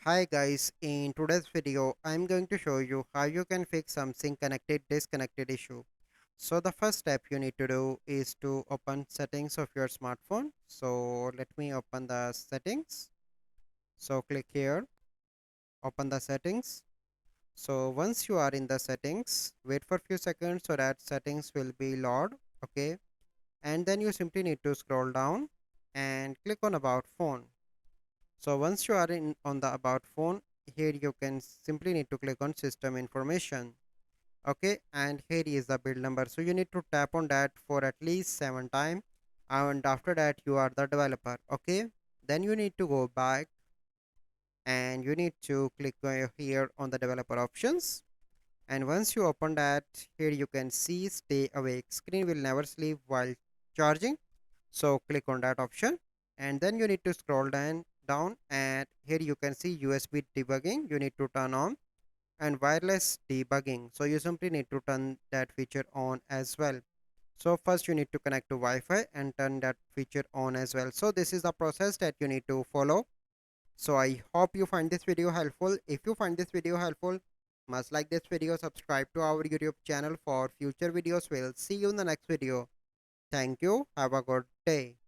Hi guys, in today's video I'm going to show you how you can fix something connected disconnected issue. So the first step you need to do is to open settings of your smartphone. So let me open the settings. So click here, open the settings. So once you are in the settings, wait for few seconds so that settings will be load. Okay, and then you simply need to scroll down and click on about phone. So once you are in on the about phone, here you can simply need to click on system information. Okay, and here is the build number. So you need to tap on that for at least 7 times, and after that you are the developer. Okay, then you need to go back and you need to click here on the developer options. And once you open that, here you can see stay awake. Screen will never sleep while charging. So click on that option, and then you need to scroll down, and here you can see USB debugging. You need to turn on, and wireless debugging. So you simply need to turn that feature on as well. So first you need to connect to Wi-Fi and turn that feature on as well. So this is the process that you need to follow. So I hope you find this video helpful. If you find this video helpful, must like this video, subscribe to our YouTube channel for future videos. We'll see you in the next video. Thank you. Have a good day.